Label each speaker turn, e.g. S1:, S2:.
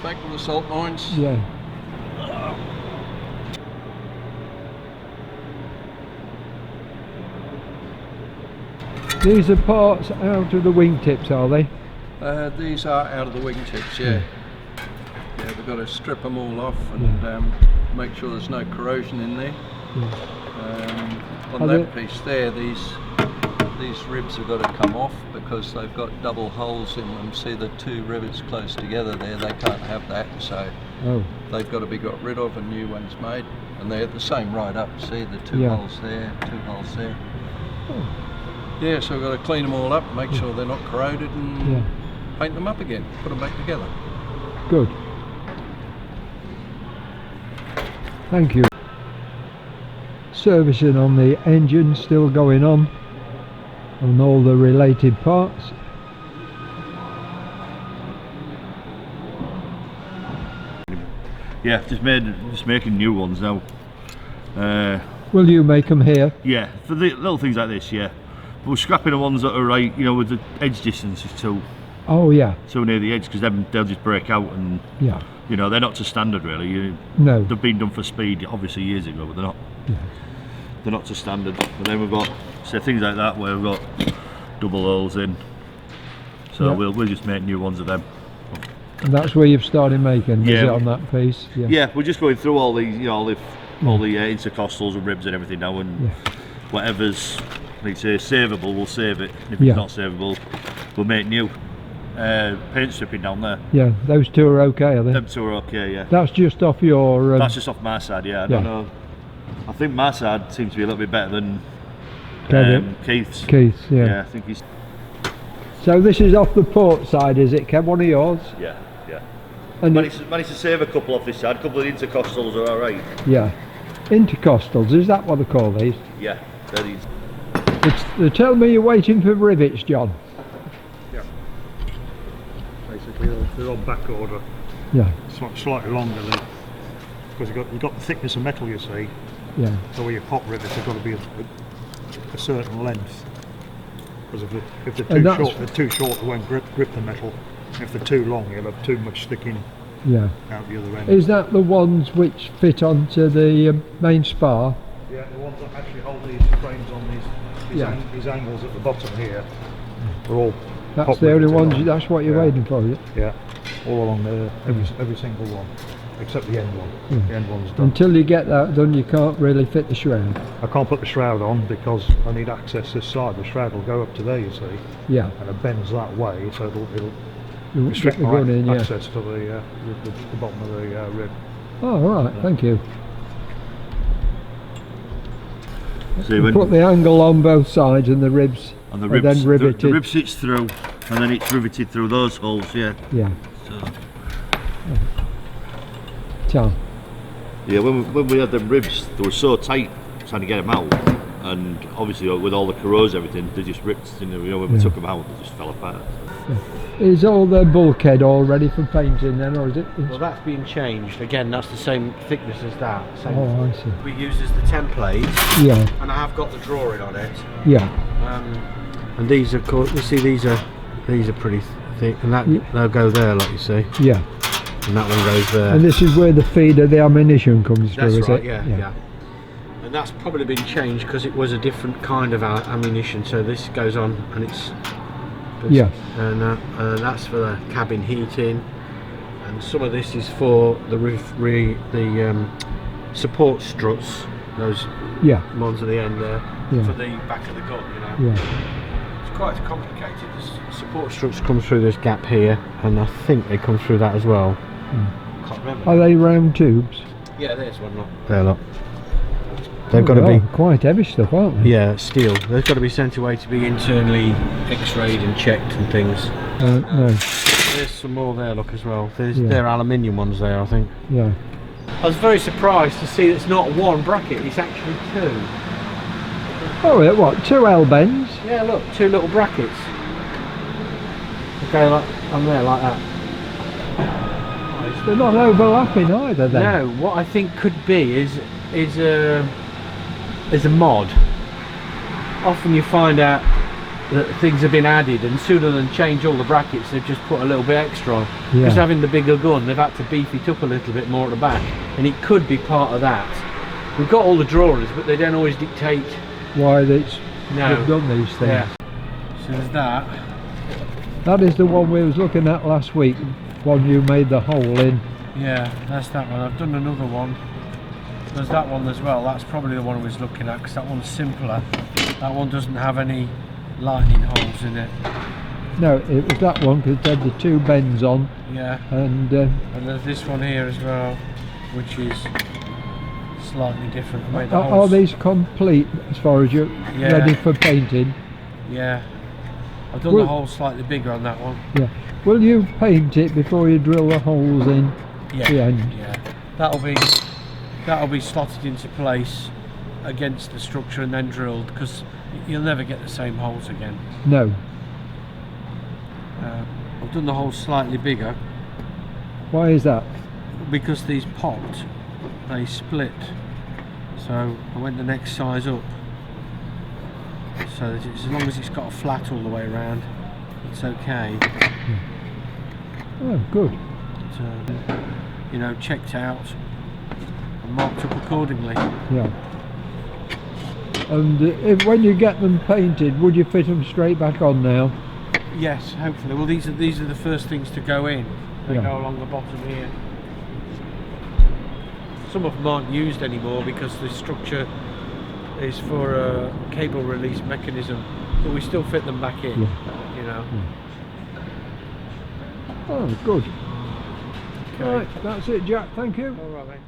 S1: back with the salt mines.
S2: Yeah. These are parts out of the wingtips, are they?
S1: These are out of the wingtips, yeah. Yeah, we've got to strip them all off and make sure there's no corrosion in there. On that piece there, these ribs have got to come off because they've got double holes in them. See the two rivets close together there, they can't have that, so they've got to be got rid of and new ones made. And they're the same right up, see the two holes there, two holes there. Yeah, so we've got to clean them all up, make sure they're not corroded and paint them up again, put them back together.
S2: Good. Thank you. Servicing on the engine still going on all the related parts.
S3: Yeah, just making new ones now.
S2: Will you make them here?
S3: Yeah, for the little things like this, yeah. We're scrapping the ones that are right, you know, with the edge distance is too near the edge, because then they'll just break out, and you know, they're not to standard really.
S2: No,
S3: they've been done for speed obviously years ago, but they're not. They're not to standard. But then we've got things like that where we've got double holes in, so we'll just make new ones of them.
S2: And that's where you've started making, is it, on that piece?
S3: Yeah, we're just going through all these, you know, all the intercostals and ribs and everything now, and whatever's, like say, savable, we'll save it. If it's not savable, we'll make new. Paint stripping down there.
S2: Yeah, those two are okay, are they?
S3: Them two are okay, yeah.
S2: That's just off your...
S3: that's just off my side, yeah. I don't know. I think my side seems to be a little bit better than Keith's.
S2: Yeah.
S3: I think he's...
S2: So this is off the port side, is it, Kev? One of yours?
S3: Yeah.
S2: And
S3: managed to save a couple off this side. A couple of the intercostals are alright.
S2: Yeah. Intercostals, is that what they call these?
S3: Yeah, they're these.
S2: They tell me you're waiting for rivets, John.
S4: Yeah. Basically, they're on back order.
S2: Yeah.
S4: Slightly longer than, because you've got the thickness of metal, you see.
S2: Yeah.
S4: So where your pot rivets have got to be a certain length. Because if they're too short, they won't grip the metal. If they're too long, you'll have too much sticking out the other end. Is that the ones which fit onto the main spar? Yeah, the ones that actually hold these frames on these angles at the bottom here. They're all.
S2: That's the only ones. That's what you're waiting for, is it?
S4: Yeah, all along there, every single one, except the end one. The end one's done.
S2: Until you get that done, you can't really fit the shroud.
S4: I can't put the shroud on because I need access this side. The shroud will go up to there, you see. Yeah. And it bends that way, so it'll restrict my access to the bottom of the rib.
S2: Oh, right, thank you.
S3: So you
S2: put the angle on both sides and the ribs,
S3: and then riveted. The rib sits through, and then it's riveted through those holes, Yeah.
S2: Tom.
S3: Yeah, when we had them ribs, they were so tight trying to get them out, and obviously with all the corrosion and everything, they just ripped. You know, when we took them out, they just fell apart.
S2: Is all the bulkhead all ready for painting then, or is it?
S5: Well, that's been changed. Again, that's the same thickness as that.
S2: I see.
S5: We use as the template.
S2: Yeah.
S5: And I have got the drawing on it.
S2: Yeah.
S5: And these are called. You see, these are pretty thick, and they'll go there, like you see. Yeah. And that one goes there. And this is where the feed of the ammunition comes through, is it? Yeah. And that's probably been changed because it was a different kind of ammunition. So this goes on, and it's. And that's for the cabin heating, and some of this is for the support struts, those ones at the end there, for the back of the gun, you know. It's quite complicated. The support struts come through this gap here, and I think they come through that as well. Can't remember.
S2: Are they round tubes?
S5: Yeah, there's one. Look. There, look.
S2: They've got to be quite heavy stuff, aren't they?
S5: Yeah, steel. They've got to be sent away to be internally x-rayed and checked and things.
S2: No.
S5: There's some more there, look, as well. They're aluminium ones there, I think.
S2: Yeah.
S5: I was very surprised to see it's not one bracket, it's actually two.
S2: Oh, what? Two L-bends?
S5: Yeah, look, two little brackets. Okay, like on there, like that.
S2: They're not overlapping either, then.
S5: No, what I think could be is a mod. Often you find out that things have been added, and sooner than change all the brackets they've just put a little bit extra on, because having the bigger gun they've had to beef it up a little bit more at the back, and it could be part of that. We've got all the drawings, but they don't always dictate
S2: why they've done these things.
S5: Yeah. So there's that.
S2: That is the one we was looking at last week, one you made the hole in.
S5: Yeah, that's that one. I've done another one. There's that one as well. That's probably the one I was looking at, because that one's simpler. That one doesn't have any lightning holes in it.
S2: No, it was that one because it had the 2 bends on.
S5: Yeah.
S2: And
S5: there's this one here as well, which is slightly different. I made the
S2: are these complete as far as you're ready for painting?
S5: Yeah. I've done the holes slightly bigger on that one.
S2: Yeah. Will you paint it before you drill the holes in the end?
S5: Yeah. That'll be slotted into place against the structure and then drilled, because you'll never get the same holes again.
S2: No.
S5: I've done the holes slightly bigger.
S2: Why is that?
S5: Because these popped, they split. So I went the next size up. So that as long as it's got a flat all the way around, it's okay.
S2: Oh, good.
S5: You know, checked out and marked up accordingly.
S2: Yeah. And when you get them painted, would you fit them straight back on now?
S5: Yes, hopefully. Well, these are the first things to go in. They go along the bottom here. Some of them aren't used anymore because the structure is for a cable release mechanism, but we still fit them back in. You know.
S2: Oh, good.
S5: Okay.
S2: Right, that's it, Jack. Thank you.
S5: All right, mate.